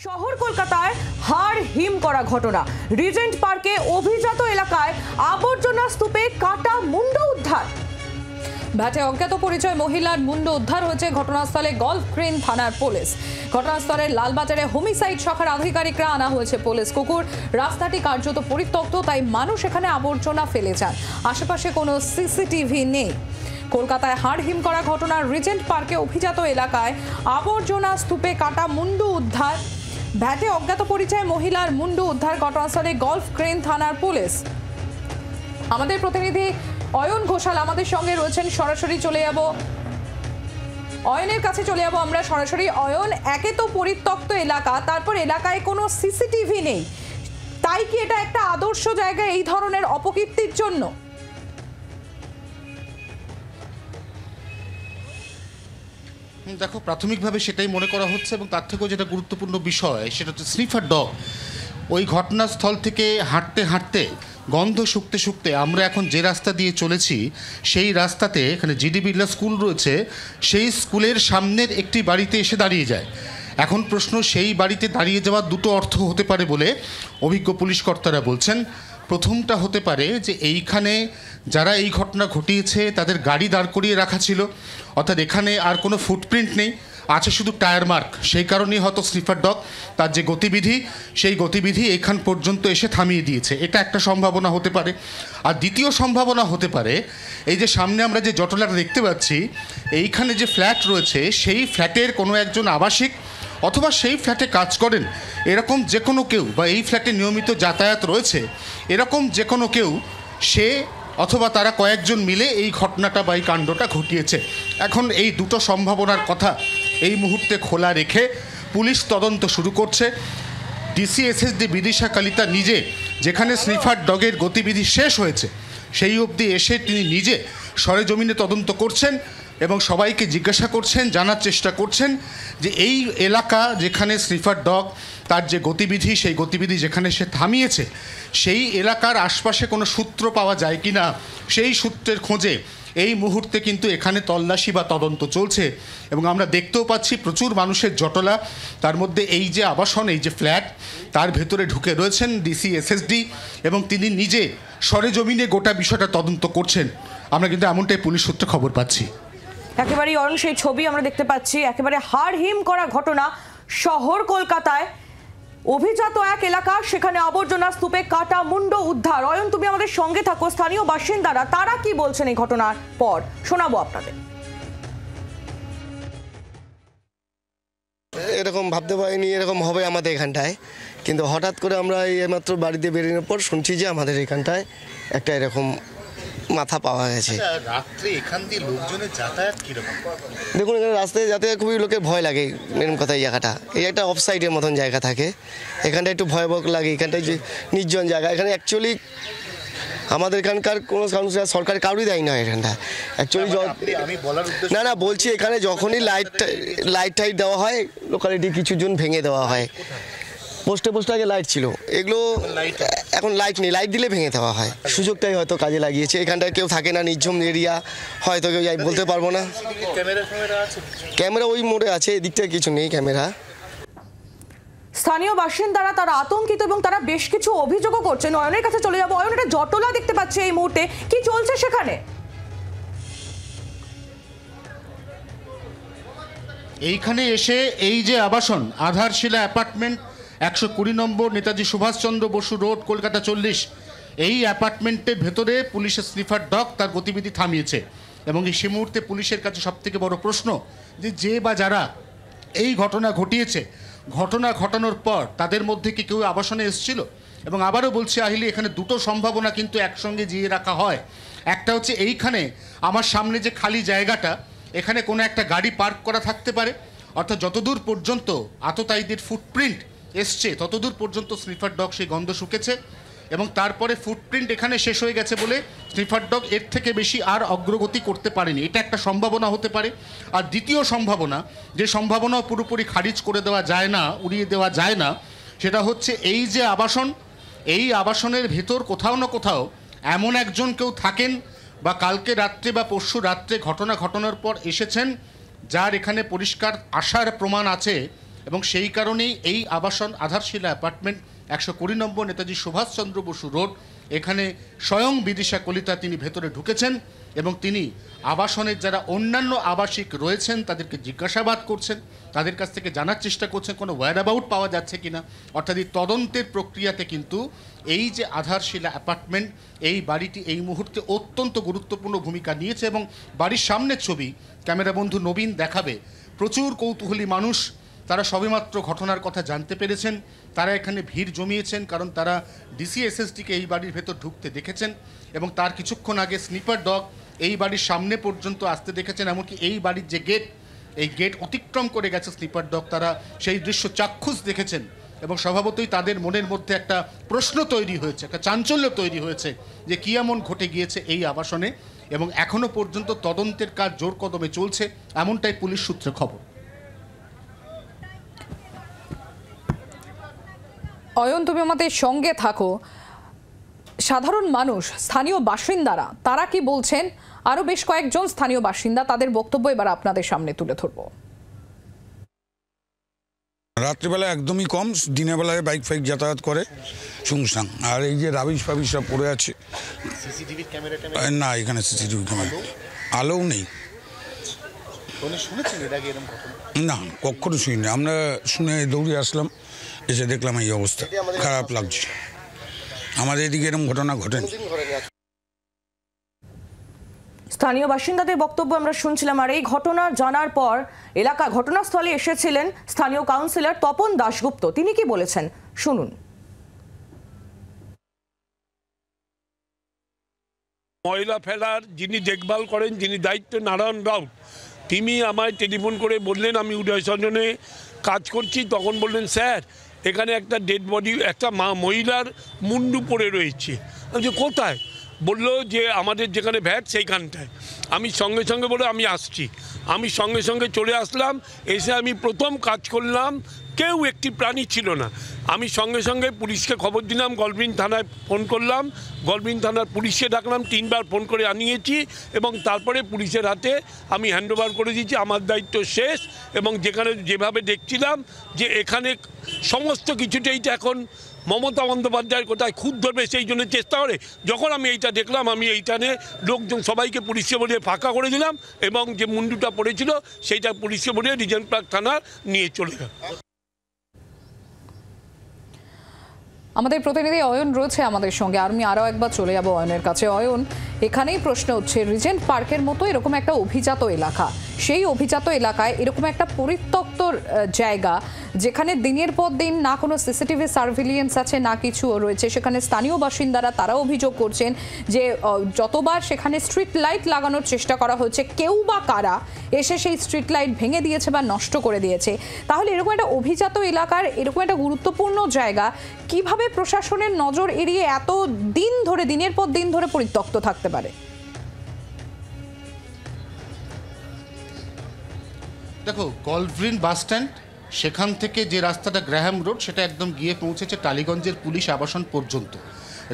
শহর কলকাতায় হাড় হিম করা ঘটনা। রিজেন্ট পার্কে অভিজাত এলাকায় আবর্জনা স্তূপে কাটা মুন্ড উদ্ধার। ভ্যাটে অজ্ঞাত পরিচয় মহিলার মুন্ড উদ্ধার হয়েছে। ঘটনাস্থলে গলফ গ্রিন থানার পুলিশ। ঘটনাস্থলে লালবাজারে হোমিসাইড শাখার আধিকারিকরা আনা হয়েছে পুলিশ কুকুর। রাস্তাটি কার্যত পরিত্যক্ত, তাই মানুষ এখানে আবর্জনা ফেলে যান। আশেপাশে কোনো সিসিটিভি নেই। কলকাতায় হাড় হিম করা ঘটনা। রিজেন্ট পার্কে অভিজাত এলাকায় আবর্জনা স্তূপে কাটা মুন্ড উদ্ধার। ভ্যাটে অজ্ঞাত পরিচয় মহিলার মুন্ড উদ্ধার। ঘটনাস্থলে গলফ গ্রিন থানার পুলিশ। আমাদের প্রতিনিধি অয়ন ঘোষাল আমাদের সঙ্গে রয়েছেন। সরাসরি চলে যাব অয়নের কাছে, চলে যাব আমরা সরাসরি। অয়ন, একে তো পরিত্যক্ত এলাকা, তারপর এলাকায় কোনো সিসিটিভি নেই, তাই কি এটা একটা আদর্শ জায়গা এই ধরনের অপকীর্তির জন্য? দেখো, প্রাথমিকভাবে সেটাই মনে করা হচ্ছে, এবং তার থেকেও যেটা গুরুত্বপূর্ণ বিষয় সেটা হচ্ছে স্নিফার ডগ ওই ঘটনাস্থল থেকে হাঁটতে হাঁটতে গন্ধ শুকতে শুকতে আমরা এখন যে রাস্তা দিয়ে চলেছি সেই রাস্তাতে এখানে জিডি বিড়লা স্কুল রয়েছে, সেই স্কুলের সামনের একটি বাড়িতে এসে দাঁড়িয়ে যায়। এখন প্রশ্ন, সেই বাড়িতে দাঁড়িয়ে যাওয়ার দুটো অর্থ হতে পারে বলে অভিজ্ঞ পুলিশ কর্তারা বলছেন। প্রথমটা হতে পারে যে এইখানে যারা এই ঘটনা ঘটিয়েছে তাদের গাড়ি দাঁড় করিয়ে রাখা ছিল, অর্থাৎ এখানে আর কোনো ফুটপ্রিন্ট নেই, আছে শুধু টায়ার মার্ক। সেই কারণেই হয়তো স্নিফার ডগ তার যে গতিবিধি সেই গতিবিধি এখান পর্যন্ত এসে থামিয়ে দিয়েছে। এটা একটা সম্ভাবনা হতে পারে। আর দ্বিতীয় সম্ভাবনা হতে পারে, এই যে সামনে আমরা যে জটলাটা দেখতে পাচ্ছি, এইখানে যে ফ্ল্যাট রয়েছে সেই ফ্ল্যাটের কোনো একজন আবাসিক অথবা সেই ফ্ল্যাটে কাজ করেন এরকম যে কোনো কেউ, বা এই ফ্ল্যাটে নিয়মিত যাতায়াত রয়েছে এরকম যে কোনো কেউ, সে অথবা তারা কয়েকজন মিলে এই ঘটনাটা বা এই কাণ্ডটা ঘটিয়েছে। এখন এই দুটো সম্ভাবনার কথা এই মুহূর্তে খোলা রেখে পুলিশ তদন্ত শুরু করছে। ডিসি এসএসডি বিদিশা কালিতা নিজে যেখানে স্নিফার ডগের গতিবিধি শেষ হয়েছে সেই অবধি এসে তিনি নিজে সরেজমিনে তদন্ত করছেন এবং সবাইকে জিজ্ঞাসা করছেন, জানার চেষ্টা করছেন যে এই এলাকা যেখানে স্নিফার ডগ তার যে গতিবিধি সেই গতিবিধি যেখানে সে থামিয়েছে সেই এলাকার আশপাশে কোনো সূত্র পাওয়া যায় কি না। সেই সূত্রের খোঁজে এই মুহূর্তে কিন্তু এখানে তল্লাশি বা তদন্ত চলছে, এবং আমরা দেখতেও পাচ্ছি প্রচুর মানুষের জটলা। তার মধ্যে এই যে আবাসন, এই যে ফ্ল্যাট, তার ভেতরে ঢুকে রয়েছেন ডিসি এসএসডি, এবং তিনি নিজে সরেজমিনে গোটা বিষয়টা তদন্ত করছেন। আমরা কিন্তু এমনটাই পুলিশ সূত্রে খবর পাচ্ছি। একেবারে অয়ন, সেই ছবি আমরা দেখতে পাচ্ছি। একেবারে হাড় হিম করা ঘটনা শহর কলকাতায়। অভিজাত এক এলাকা, সেখানে আবর্জনা স্তূপে কাটা মুন্ড উদ্ধার। অয়ন, তুমি আমাদের সঙ্গে থাকো। স্থানীয় বাসিন্দারা তারা কি বলছেন এই ঘটনার পর শোনাবো আপনাদের। এরকম ভাবতে পারিনি এরকম হবে আমাদের এখানটায়, কিন্তু হঠাৎ করে আমরা এইমাত্র বাড়িতে বেরোনোর পর শুনছি যে আমাদের এখানটায় একটা এরকম মাথা পাওয়া গেছে। রাত্রে এখান দিয়ে লোকজনের যাতায়াত কিরকম? দেখুন, এখানে রাস্তায় যাতায়াত খুবই লোকের ভয় লাগে। মেন কথা এই জায়গাটা, এই একটা অফ সাইডের মতন জায়গা থাকে, এখানটা একটু ভয়াবহ লাগে। এখানটায় যে নির্জন জায়গা, এখানে অ্যাকচুয়ালি আমাদের এখানকার কোনো সরকার কারোরই দেয় না এখানটা অ্যাকচুয়ালি। না বলছি, এখানে যখনই লাইট টাইট দেওয়া হয় লোকালিটি কিছুজন ভেঙে দেওয়া হয়। পোস্টে আগে লাইট ছিল, এগুলো এখন লাইট নেই, লাইট দিলে ভেঙে দেওয়া হয়। সুযোগটাই হয়তো কাজে লাগিয়েছে। এখানটায় কেউ থাকে না, নির্ঝুম এরিয়া, হয়তো কেউ যাই বলতে পারবো না। ক্যামেরা ওই মোড়ে আছে, এদিকটায় কিছু নেই ক্যামেরা। স্থানীয় বাসিন্দারা তারা আতঙ্কিত এবং তারা বেশ কিছু অভিযোগও করছেন। অয়নের কাছে চলে যাবো। অয়ন, একটা জটলা দেখতে পাচ্ছি এই মুহূর্তে, কি চলছে সেখানে? এইখানে এসে এই যে আবাসন আধারশিলা অ্যাপার্টমেন্ট 120 নম্বর নেতাজি সুভাষচন্দ্র বসু রোড, কলকাতা 40, এই অ্যাপার্টমেন্টের ভেতরে পুলিশের স্নিফার ডগ তার গতিবিধি থামিয়েছে। এবং সেই মুহূর্তে পুলিশের কাছে সবথেকে বড় প্রশ্ন যে বা যারা এই ঘটনা ঘটিয়েছে, ঘটনা ঘটানোর পর তাদের মধ্যে কি কেউ আবাসনে এসেছিল? এবং আবারও বলছি আহিলি, এখানে দুটো সম্ভাবনা কিন্তু একসঙ্গে জিয়ে রাখা হয়। একটা হচ্ছে এইখানে আমার সামনে যে খালি জায়গাটা, এখানে কোনো একটা গাড়ি পার্ক করা থাকতে পারে, অর্থাৎ যতদূর পর্যন্ত আততায়ীদের ফুটপ্রিন্ট এসছে ততদূর পর্যন্ত স্নিফার ডগ সেই গন্ধ শুকেছে, এবং তারপরে ফুটপ্রিন্ট এখানে শেষ হয়ে গেছে বলে স্নিফার ডগ এর থেকে বেশি আর অগ্রগতি করতে পারেনি। এটা একটা সম্ভাবনা হতে পারে। আর দ্বিতীয় সম্ভাবনা, যে সম্ভাবনাও পুরোপুরি খারিজ করে দেওয়া যায় না, উড়িয়ে দেওয়া যায় না, সেটা হচ্ছে এই যে আবাসন, এই আবাসনের ভেতর কোথাও না কোথাও এমন একজন কেউ থাকেন, বা কালকে রাত্রে বা পরশু রাত্রে ঘটনা ঘটানোর পর এসেছেন, যার এখানে পরিষ্কার আসার প্রমাণ আছে এবং সেই কারণেই এই আবাসন আধারশিলা অ্যাপার্টমেন্ট 120 নম্বর নেতাজি সুভাষচন্দ্র বসু রোড, এখানে স্বয়ং বিদিশা কলিতা তিনি ভেতরে ঢুকেছেন এবং তিনি আবাসনের যারা অন্যান্য আবাসিক রয়েছেন তাদেরকে জিজ্ঞাসাবাদ করছেন, তাদের কাছ থেকে জানার চেষ্টা করছেন কোনো ওয়্যার অ্যাবাউট পাওয়া যাচ্ছে কিনা। অর্থাৎ এই তদন্তের প্রক্রিয়াতে কিন্তু এই যে আধারশিলা অ্যাপার্টমেন্ট, এই বাড়িটি এই মুহূর্তে অত্যন্ত গুরুত্বপূর্ণ ভূমিকা নিয়েছে এবং বাড়ির সামনের ছবি ক্যামেরা বন্ধু নবীন দেখাবে। প্রচুর কৌতূহলী মানুষ, তারা সবেমাত্র ঘটনার কথা জানতে পেরেছেন, তারা এখানে ভিড় জমিয়েছেন কারণ তারা ডিসিএসএসডিকে এই বাড়ির ভেতর ঢুকতে দেখেছেন এবং তার কিছুক্ষণ আগে স্নিপার ডগ এই বাড়ির সামনে পর্যন্ত আসতে দেখেছেন। এমনকি এই বাড়ির যে গেট, এই গেট অতিক্রম করে গেছে স্নিপার ডগ, তারা সেই দৃশ্য চাক্ষুষ দেখেছেন এবং স্বভাবতই তাদের মনের মধ্যে একটা প্রশ্ন তৈরি হয়েছে, একটা চাঞ্চল্য তৈরি হয়েছে যে কী এমন ঘটে গিয়েছে এই আবাসনে, এবং এখনও পর্যন্ত তদন্তের কাজ জোর কদমে চলছে, এমনটাই পুলিশ সূত্রে খবর। অয়ন, তুমি আমাদের সঙ্গে থাকো। সাধারণ মানুষ, স্থানীয় বাসিন্দারা তারা কি বলছেন? আরো বেশ কয়েকজন স্থানীয় বাসিন্দা, তাদের বক্তব্য এবার আপনাদের সামনে তুলে ধরবো। রাত্রিবেলা একদমই কম, দিনের বেলায় বাইক ফাইক যাতায়াত করে সুংসাং। আর এই যে রাবিশ ফাবিশ সব পড়ে আছে, না এখানে সিসিটিভি ক্যামেরা আলোও নেই। না কখনো শুনিনি, আমরা শুনে দৌড়ে আসলাম, এসে দেখলাম এই অবস্থা, খারাপ লাগছে। আমাদের এদিকে এরকম ঘটনা ঘটেনি। স্থানীয় বাসিন্দাদের বক্তব্য আমরা শুনছিলাম। আর এই ঘটনা জানার পর ঘটনাস্থলে এসেছিলেন স্থানীয় কাউন্সিলর তপন দাশগুপ্ত। তিনি কি বলেছেন শুনুন। ময়লা ফেলার যিনি দেখভাল করেন, যিনি দায়িত্ব, নারায়ণ রাউত, তিনি আমায় টেলিফোন করে বললেন আমি উদয় সদনে কাজ করছি। তখন বললেন স্যার এখানে একটা ডেড বডি, একটা মহিলার মুন্ডু পড়ে রয়েছে। আমি যে কোথায়? বললো যে আমাদের যেখানে ভ্যাট সেইখানটায়। আমি সঙ্গে সঙ্গে বলে আমি আসছি। আমি সঙ্গে সঙ্গে চলে আসলাম, এসে আমি প্রথম কাজ করলাম, কেউ একটি প্রাণী ছিল না। আমি সঙ্গে সঙ্গে পুলিশকে খবর দিলাম, গলবিন থানায় ফোন করলাম, গলবিন থানার পুলিশকে ডাকলাম, 3 বার ফোন করে আনিয়েছি এবং তারপরে পুলিশের হাতে আমি হ্যান্ডওভার করে দিয়েছি। আমার দায়িত্ব শেষ। এবং যেখানে যেভাবে দেখছিলাম যে এখানে সমস্ত কিছুটাইটা এখন মমতা বন্দ্যোপাধ্যায়ের কোথায় খুদ ধরবে সেই জন্য চেষ্টা করে। যখন আমি এইটা দেখলাম, আমি এইখানে লোকজন সবাইকে পুলিশকে বলিয়ে ফাঁকা করে দিলাম এবং যে মুন্ডুটা পড়েছিল সেইটা পুলিশকে বলিয়ে রিজেন্ট পার্ক থানার নিয়ে চলে গেল। আমাদের প্রতিনিধি অয়ন রয়েছে আমাদের সঙ্গে, আর আমি আরও একবার চলে যাবো অয়নের কাছে। অয়ন, এখানেই প্রশ্ন হচ্ছে, রিজেন্ট পার্কের মতো এরকম একটা অভিজাত এলাকা, সেই অভিজাত এলাকায় এরকম একটা পরিত্যক্ত জায়গা যেখানে দিনের পর দিন না কোনো সিসিটিভি সার্ভিলিয়েন্স আছে না কিছু রয়েছে, সেখানে স্থানীয় বাসিন্দারা তারা অভিযোগ করছেন যে যতবার সেখানে স্ট্রিট লাইট লাগানোর চেষ্টা করা হচ্ছে, কেউ বা কারা এসে সেই স্ট্রিট লাইট ভেঙে দিয়েছে বা নষ্ট করে দিয়েছে। তাহলে এরকম একটা অভিজাত এলাকার এরকম একটা গুরুত্বপূর্ণ জায়গা কিভাবে প্রশাসনের নজর এড়িয়ে এত দিন ধরে, দিনের পর দিন ধরে পরিত্যক্ত থাকতে পারে? দেখো, গলফগ্রিন বাস স্ট্যান্ড, সেখান থেকে যে রাস্তাটা গ্রাহাম রোড, সেটা একদম গিয়ে পৌঁছেছে টালিগঞ্জের পুলিশ আবাসন পর্যন্ত।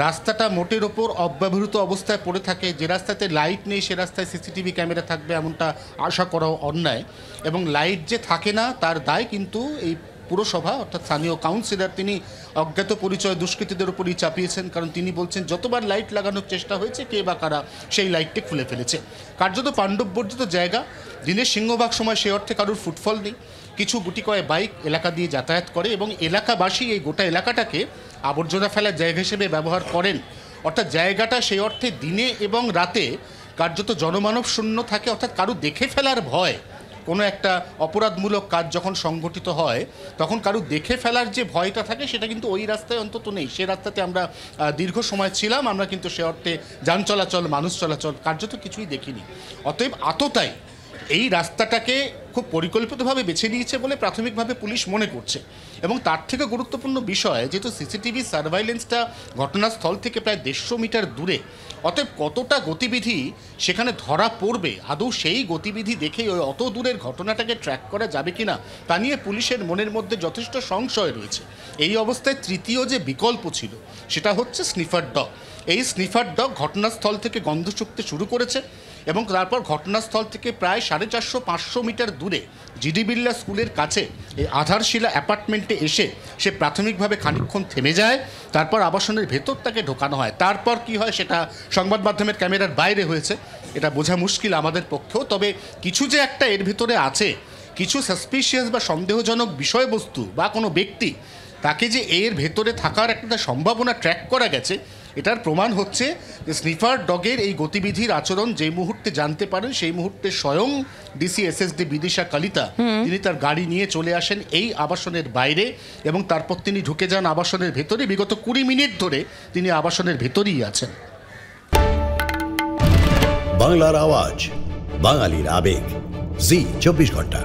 রাস্তাটা মোটের ওপর অব্যবহৃত অবস্থায় পড়ে থাকে। যে রাস্তাতে লাইট নেই সে রাস্তায় সিসিটিভি ক্যামেরা থাকবে এমনটা আশা করাও অন্যায়, এবং লাইট যে থাকে না তার দায় কিন্তু এই পুরসভা অর্থাৎ স্থানীয় কাউন্সিলর তিনি অজ্ঞাত পরিচয় দুষ্কৃতীদের উপরই চাপিয়েছেন। কারণ তিনি বলছেন যতবার লাইট লাগানোর চেষ্টা হয়েছে কে বা কারা সেই লাইটটি খুলে ফেলেছে। কার্যত পাণ্ডববর্জিত জায়গা, দিনের সিংহভাগ সময় সে অর্থে কারোর ফুটফল নেই। কিছু গুটি কয়েক বাইক এলাকা দিয়ে যাতায়াত করে এবং এলাকাবাসী এই গোটা এলাকাটাকে আবর্জনা ফেলার জায়গা হিসেবে ব্যবহার করেন। অর্থাৎ জায়গাটা সেই অর্থে দিনে এবং রাতে কার্যত জনমানব শূন্য থাকে। অর্থাৎ কারো দেখে ফেলার ভয়, কোনো একটা অপরাধমূলক কাজ যখন সংগঠিত হয় তখন কারো দেখে ফেলার যে ভয়টা থাকে সেটা কিন্তু ওই রাস্তায় অন্তত নেই। সে রাস্তাতে আমরা দীর্ঘ সময় ছিলাম, আমরা কিন্তু সে অর্থে যান চলাচল, মানুষ চলাচল কার্যত কিছুই দেখিনি। অতএব আততায়ী এই রাস্তাটাকে খুব পরিকল্পিতভাবে বেছে নিয়েছে বলে প্রাথমিকভাবে পুলিশ মনে করছে। এবং তার থেকে গুরুত্বপূর্ণ বিষয়, যেহেতু সিসিটিভি সার্ভাইলেন্সটা ঘটনাস্থল থেকে প্রায় 150 মিটার দূরে, অতএব কতটা গতিবিধি সেখানে ধরা পড়বে, আদৌ সেই গতিবিধি দেখেই ওই অত দূরের ঘটনাটাকে ট্র্যাক করা যাবে কিনা তা নিয়ে পুলিশের মনের মধ্যে যথেষ্ট সংশয় রয়েছে। এই অবস্থায় তৃতীয় যে বিকল্প ছিল সেটা হচ্ছে স্নিফার ডগ। এই স্নিফার ডগ ঘটনাস্থল থেকে গন্ধ শুঁকতে শুরু করেছে এবং তারপর ঘটনাস্থল থেকে প্রায় 450-500 মিটার দূরে জিডি বিড়লা স্কুলের কাছে এই আধারশিলা অ্যাপার্টমেন্টে এসে সে প্রাথমিকভাবে খানিকক্ষণ থেমে যায়, তারপর আবাসনের ভেতর তাকে ঢোকানো হয়। তারপর কি হয় সেটা সংবাদ মাধ্যমের ক্যামেরার বাইরে হয়েছে, এটা বোঝা মুশকিল আমাদের পক্ষেও। তবে কিছু যে একটা এর ভিতরে আছে, কিছু সাসপিশিয়াস বা সন্দেহজনক বিষয়বস্তু বা কোনো ব্যক্তি তাকে যে এর ভেতরে থাকার একটা সম্ভাবনা ট্র্যাক করা গেছে, এটার প্রমাণ হচ্ছে যে স্নিফার ডগের এই গতিবিধির আচরণ যে মুহূর্তে জানতে পারেন সেই মুহূর্তে স্বয়ং ডিসি এসএসডি বিদিশা কালিতা তিনি তার গাড়ি নিয়ে চলে আসেন এই আবাসনের বাইরে এবং তারপর তিনি ঢুকে যান আবাসনের ভেতরে। বিগত 20 মিনিট ধরে তিনি আবাসনের ভেতরেই আছেন। বাংলার আওয়াজ, বাঙালির আবেগ, জি 24 ঘন্টা।